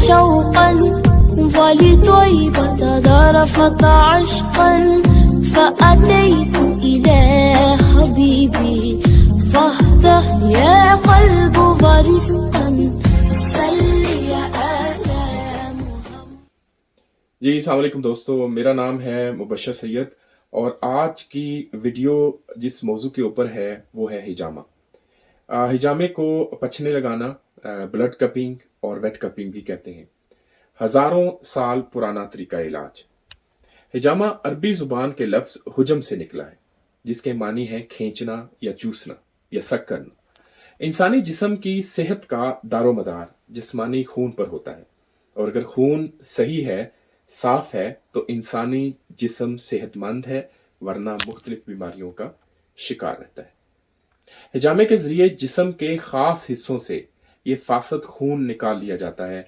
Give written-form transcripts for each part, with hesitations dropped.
شوقا ولطيبة ذرفت عشقا فأتيت إلى حبيبي فاهدى يا قلب ورفقا صل يا آل محمد. جی السلام علیکم دوستو، میرا نام ہے مبشر سید اور آج کی ویڈیو جس موضوع کے اوپر ہے وہ ہے ہجامہ. ہجامے کو پچھنے لگانا، بلڈ کپنگ اور ویٹ کپنگ بھی کہتے ہیں. ہزاروں سال پرانا طریقہ علاج. ہجامہ عربی زبان کے لفظ حجم سے نکلا ہے، جس کے معنی ہے کھینچنا یا چوسنا یا سک کرنا. انسانی جسم کی صحت کا دار و مدار جسمانی خون پر ہوتا ہے، اور اگر خون صحیح ہے، صاف ہے، تو انسانی جسم صحت مند ہے، ورنہ مختلف بیماریوں کا شکار رہتا ہے. ہجامے کے ذریعے جسم کے خاص حصوں سے یہ فاسد خون نکال لیا جاتا ہے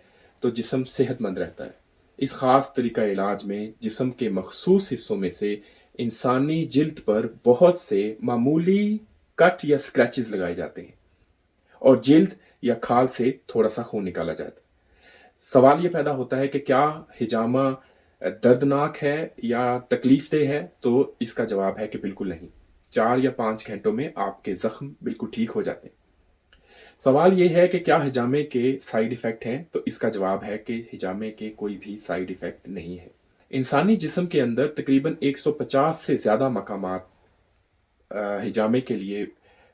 تو جسم صحت مند رہتا ہے. اس خاص طریقہ علاج میں جسم کے مخصوص حصوں میں سے انسانی جلد پر بہت سے معمولی کٹ یا سکریچز لگائے جاتے ہیں اور جلد یا کھال سے تھوڑا سا خون نکالا جاتا ہے. سوال یہ پیدا ہوتا ہے کہ کیا ہجامہ دردناک ہے یا تکلیف دہ ہے؟ تو اس کا جواب ہے کہ بالکل نہیں. 4 یا 5 گھنٹوں میں آپ کے زخم بالکل ٹھیک ہو جاتے ہیں. سوال یہ ہے کہ کیا ہجامے کے سائیڈ ایفیکٹ ہیں؟ تو اس کا جواب ہے کہ ہجامے کے کوئی بھی سائیڈ ایفیکٹ نہیں ہے. انسانی جسم کے اندر تقریباً 150 سے زیادہ مقامات ہجامے کے لیے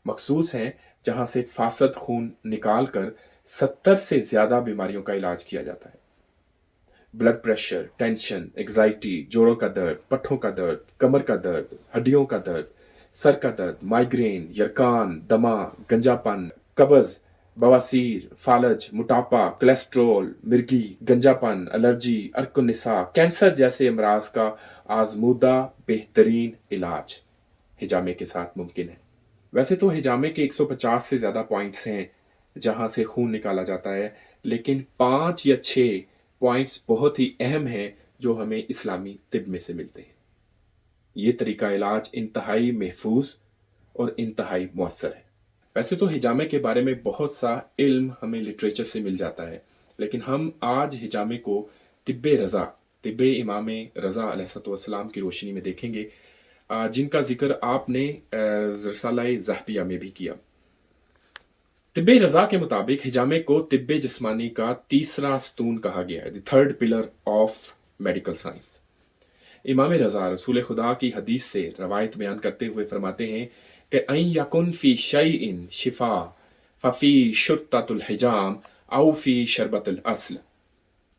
مخصوص ہیں، جہاں سے فاسد خون نکال کر 70 سے زیادہ بیماریوں کا علاج کیا جاتا ہے. بلڈ پریشر، ٹینشن، ایگزائٹی، جوڑوں کا درد، پٹھوں کا درد، کمر کا درد، ہڈیوں کا درد، سر کا درد، مائگرین، یرکان، دمہ، گنجا پن، قبض، بواسیر، فالج، موٹاپا، کولیسٹرول، مرگی، گنجا پن، الرجی، عرق النساء، کینسر جیسے امراض کا آزمودہ بہترین علاج ہجامے کے ساتھ ممکن ہے. ویسے تو ہجامے کے 150 سے زیادہ پوائنٹس ہیں جہاں سے خون نکالا جاتا ہے، لیکن 5 یا 6 پوائنٹس بہت ہی اہم ہیں جو ہمیں اسلامی طب میں سے ملتے ہیں. یہ طریقہ علاج انتہائی محفوظ اور انتہائی مؤثر ہے. ویسے تو ہجامے کے بارے میں بہت سا علم ہمیں لٹریچر سے مل جاتا ہے، لیکن ہم آج ہجامے کو طب رضا، طب امام رضا علیہ السلام کی روشنی میں دیکھیں گے، جن کا ذکر آپ نے رسالہ ذہبیہ میں بھی کیا. طب رضا کے مطابق ہجامے کو طب جسمانی کا تیسرا ستون کہا گیا ہے، the third pillar of medical science. امام رضا رسول خدا کی حدیث سے روایت بیان کرتے ہوئے فرماتے ہیں کہ این یکن فی شیء شفا ففی شرطۃ الحجام او فی شربت الاصل.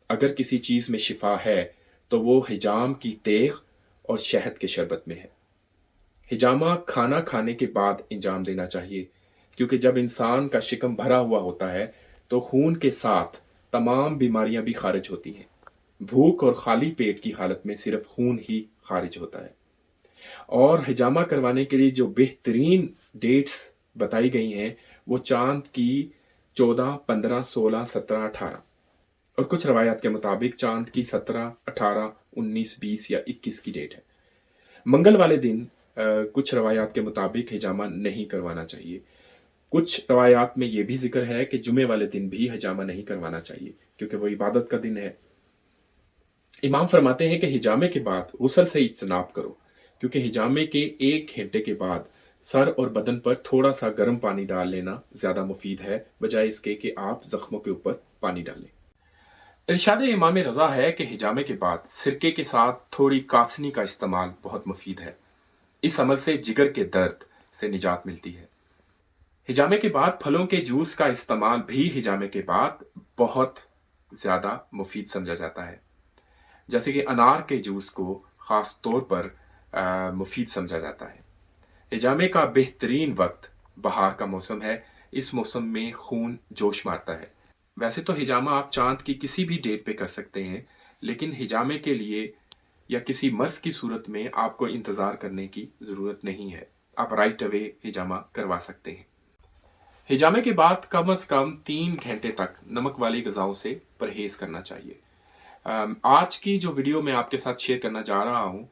اگر کسی چیز میں شفا ہے تو وہ حجام کی تیغ اور شہد کے شربت میں ہے. ہجامہ کھانا کھانے کے بعد انجام دینا چاہیے، کیونکہ جب انسان کا شکم بھرا ہوا ہوتا ہے تو خون کے ساتھ تمام بیماریاں بھی خارج ہوتی ہیں. بھوک اور خالی پیٹ کی حالت میں صرف خون ہی خارج ہوتا ہے. اور ہجامہ کروانے کے لیے جو بہترین ڈیٹس بتائی گئی ہیں وہ چاند کی 14، 15، 16، 17، 18 اور کچھ روایات کے مطابق چاند کی 17، 18، 19، 20 یا 21 کی ڈیٹ ہے. منگل والے دن کچھ روایات کے مطابق ہجامہ نہیں کروانا چاہیے. کچھ روایات میں یہ بھی ذکر ہے کہ جمعے والے دن بھی ہجامہ نہیں کروانا چاہیے، کیونکہ وہ عبادت کا دن ہے. امام فرماتے ہیں کہ ہجامے کے بعد غسل سے اجتناب کرو، کیونکہ ہجامے کے 1 گھنٹے کے بعد سر اور بدن پر تھوڑا سا گرم پانی ڈال لینا زیادہ مفید ہے، بجائے اس کے کہ آپ زخموں کے اوپر پانی ڈالیں. ارشاد امام رضا ہے کہ ہجامے کے بعد سرکے کے ساتھ تھوڑی کاسنی کا استعمال بہت مفید ہے. اس عمل سے جگر کے درد سے نجات ملتی ہے. ہجامے کے بعد پھلوں کے جوس کا استعمال بھی ہجامے کے بعد بہت زیادہ مفید سمجھا جاتا ہے، جیسے کہ انار کے جوس کو خاص طور پر مفید سمجھا جاتا ہے. ہجامے کا بہترین وقت بہار کا موسم ہے. اس موسم میں خون جوش مارتا ہے. ویسے تو ہجامہ آپ چاند کی کسی بھی ڈیٹ پہ کر سکتے ہیں، لیکن ہجامے کے لیے یا کسی مرض کی صورت میں آپ کو انتظار کرنے کی ضرورت نہیں ہے. آپ رائٹ اوے ہجامہ کروا سکتے ہیں. ہجامے کے بعد کم از کم 3 گھنٹے تک نمک والی غذاؤں سے پرہیز کرنا چاہیے. آج کی جو ویڈیو میں آپ کے ساتھ شیئر کرنا جا رہا ہوں،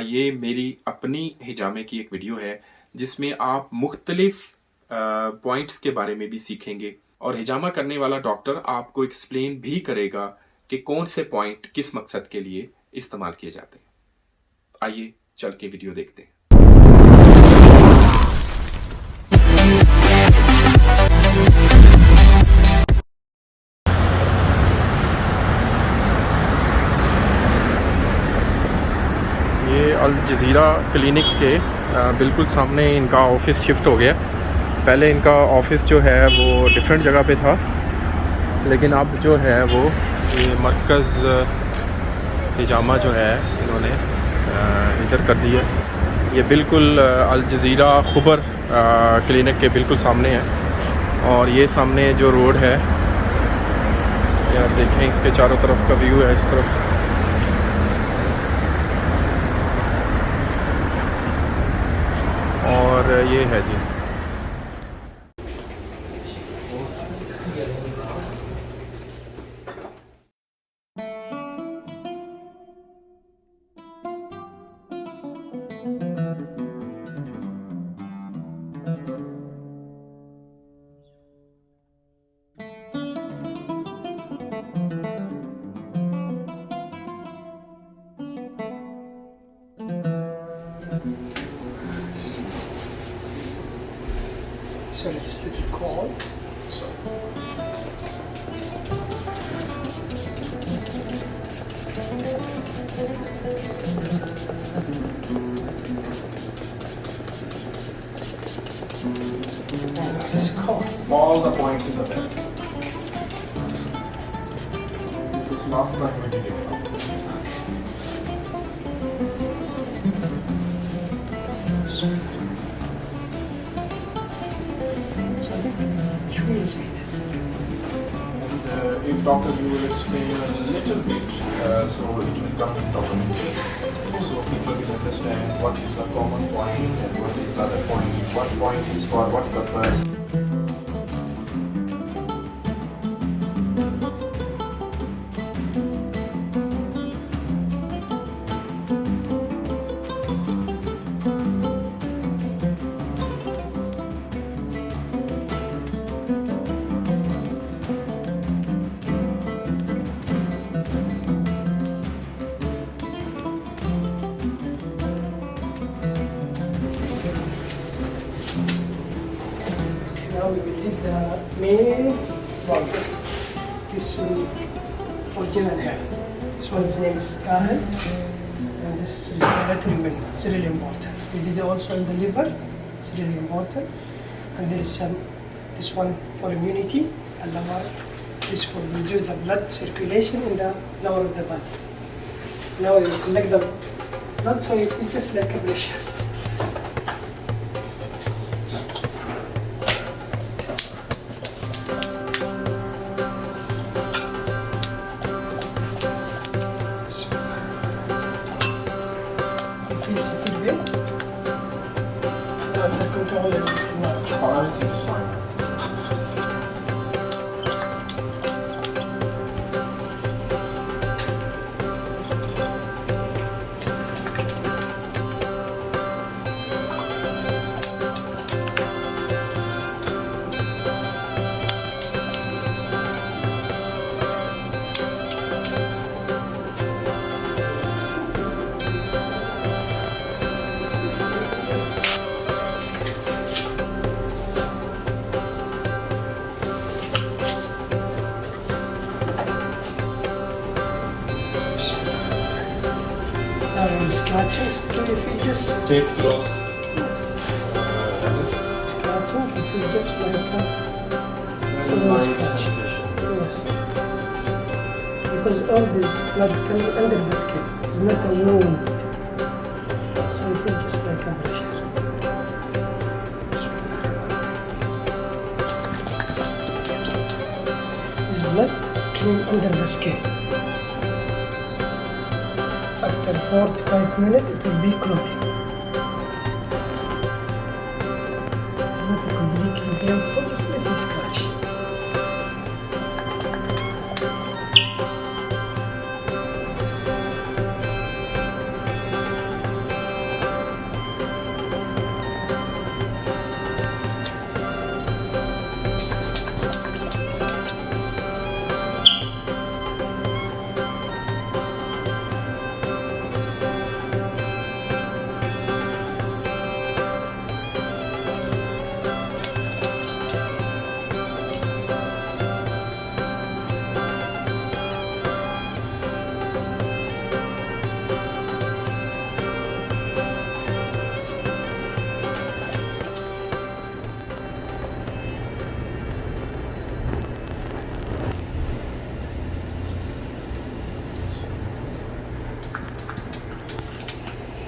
یہ میری اپنی ہجامے کی ایک ویڈیو ہے جس میں آپ مختلف پوائنٹس کے بارے میں بھی سیکھیں گے और हिजामा करने वाला डॉक्टर आपको एक्सप्लेन भी करेगा कि कौन से पॉइंट किस मकसद के लिए इस्तेमाल किए जाते हैं। आइए चल के वीडियो देखते हैं। ये अल जज़ीरा क्लिनिक के बिल्कुल सामने इनका ऑफिस शिफ्ट हो गया। पहले इनका ऑफिस जो है वो डिफरेंट जगह पे था, लेकिन अब जो है वो ये मरकज़ हिजामा जो है इन्होंने इधर कर दिया। ये बिल्कुल अल जज़ीरा खुबर क्लिनिक के बिल्कुल सामने है। और ये सामने जो रोड है, ये आप देखें, इसके चारों तरफ का व्यू है इस तरफ। और ये है जी So it's a little cold. It's cold. all the points in the bed. This last one we did it. Which way is it? And if doctor you will explain a little bit, so it will come in documentary. So people will understand what is the common point and what is the other point, what point is for what purpose. Now we will take the main one. This one, original hair. This one's name is Kahal, and this is respiratory window. It's really important. We did it also in the liver. It's really important. And there is some, this one for immunity, and lower. This for reduce the blood circulation in the lower of the body. Now we will collect the blood, so it's just like a pressure. Feels a good way. Under control and Everything is fine. Now we will scratching. So if we just Stay close. scratching, if we just like so we Mind scratch. sensation. Yes. Because all this blood comes under the skin. It's not a wound. So it will just like a pressure. This blood came under the skin. After 4 to 5 minutes, it will be clotting. It's not a completely painful, it's a little scratchy.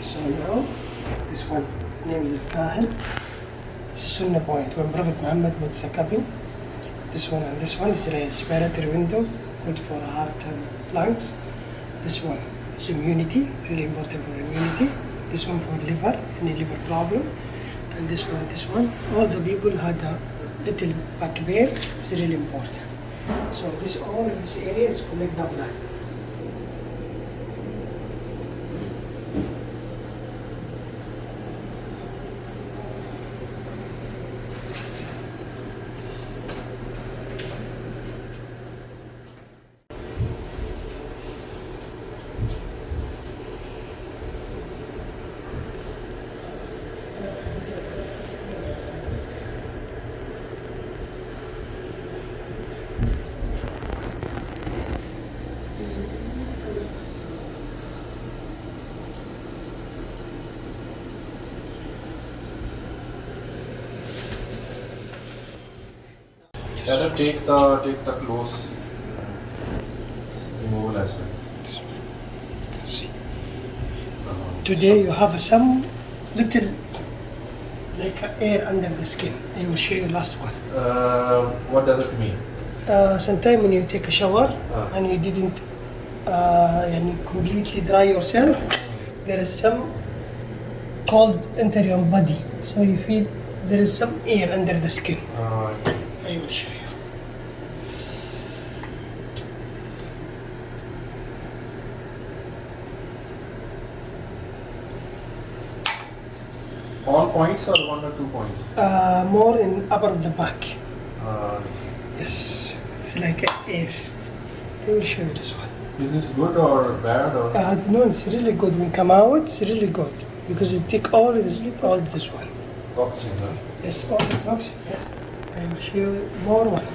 So now, this one, name is Kahil. Sunnah point, when Prophet Muhammad put the cupping, this one and this one is a respiratory window, good for heart and lungs. This one is immunity, really important for immunity. This one for liver, any liver problem. And this one, all the people had a little back pain, it's really important. So this all of this area is collect the blood. Can you take the clothes removal as well? Today you have some little like air under the skin. I will show you last one. What does it mean? Sometimes when you take a shower and you didn't completely dry yourself, there is some cold enter your body. So you feel there is some air under the skin. I will show you. All points or 1 or 2 points? More in upper of the back. Uh, Yes, it's like air. I will show you this one. is this good or bad or? No, it's really good. When come out, it's really good because it take all this one. Toxin, huh? Yes, all the toxin. Yeah. I will show you more one.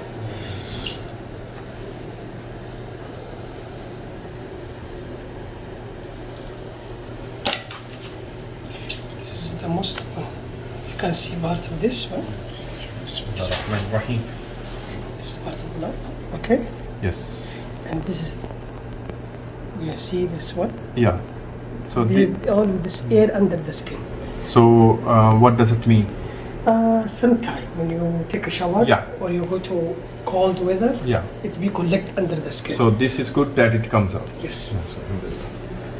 This is the most one. You can see part of this one. This is part of blood. Okay. Yes. And this is. You see this one? Yeah. So All of this air under the skin. what does it mean? Sometime when you take a shower Yeah. or you go to cold weather, Yeah. it will collect under the skin. So this is good that it comes out. yes,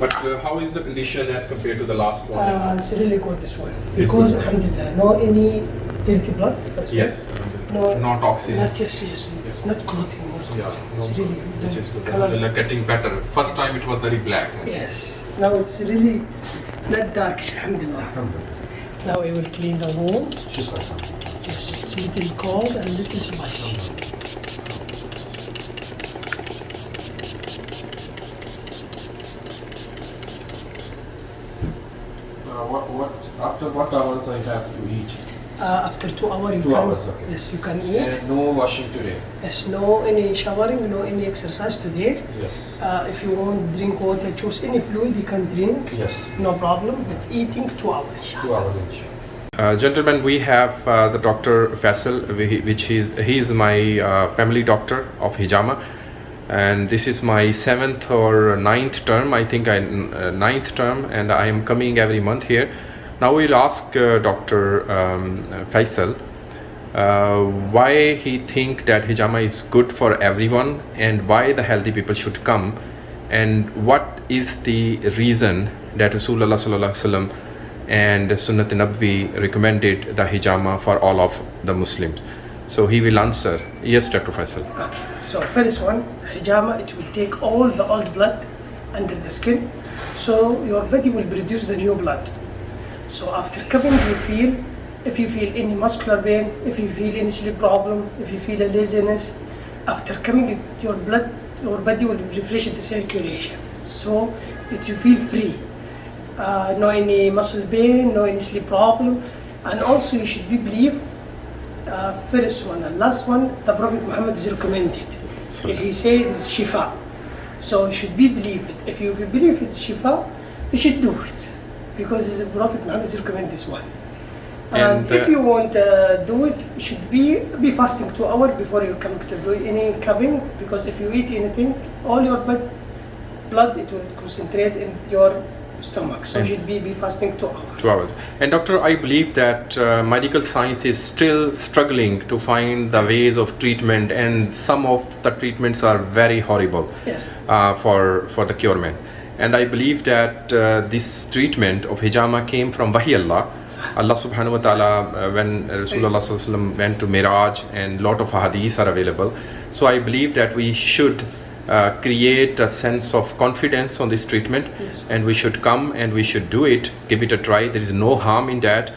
But how is the condition as compared to the last one? it's really good this one It's because good. alhamdulillah, no any dirty blood. That's Yes. No, No toxins. Not yes. It's not clotting. Yeah. No, It's really which is good. color. Like getting better. First time it was very black. Yes. Now it's really not dark. Alhamdulillah. Now I will clean the wound. Yes, it's a little cold and a little spicy. After what hours I have to eat? After 2 hours, you 2 can. hours, okay. Yes, you can eat. And no washing today. Yes, no any showering, no any exercise today. Yes. If you want drink water, choose any fluid you can drink. Yes. No problem. But eating 2 hours. 2 hours each. Gentlemen, we have the Dr. Faisal, he is my family doctor of Hijama, and this is my 7th or 9th term. I think 9th term, and I am coming every month here. Now we'll ask Dr. Faisal why he think that Hijama is good for everyone and why the healthy people should come, and what is the reason that Rasulullah Sallallahu Alaihi Wasallam and Sunnah Nabvi recommended the hijama for all of the Muslims. So he will answer. Yes, Dr. Faisal. Okay. So first one, hijama, it will take all the old blood under the skin. So your body will produce the new blood. So after coming, if you feel any muscular pain, if you feel any sleep problem, if you feel a laziness, after coming, your body will refresh the circulation. So you feel free. No any muscle pain, no any sleep problem, and also you should be believe first one and last one the Prophet Muhammad is recommended. He said it's shifa, so you should be believe it. If you believe it's shifa, you should do it because the Prophet Muhammad is recommend this one. And if you want to do it, you should be fasting 2 hours before you come to do any cupping, because if you eat anything, all your blood it will concentrate in your stomach. So And- should be fasting 2 hours. 2 hours. And doctor, I believe that medical science is still struggling to find the ways of treatment, and some of the treatments are very horrible Yes. for the curement. And I believe that this treatment of hijama came from Wahi Allah. Allah subhanahu wa ta'ala, when Rasulullah sallallahu alaihi wasallam went to Miraj, and lot of hadiths are available. So I believe that we should create a sense of confidence on this treatment, Yes. and we should come and we should do it, give it a try. There is no harm in that.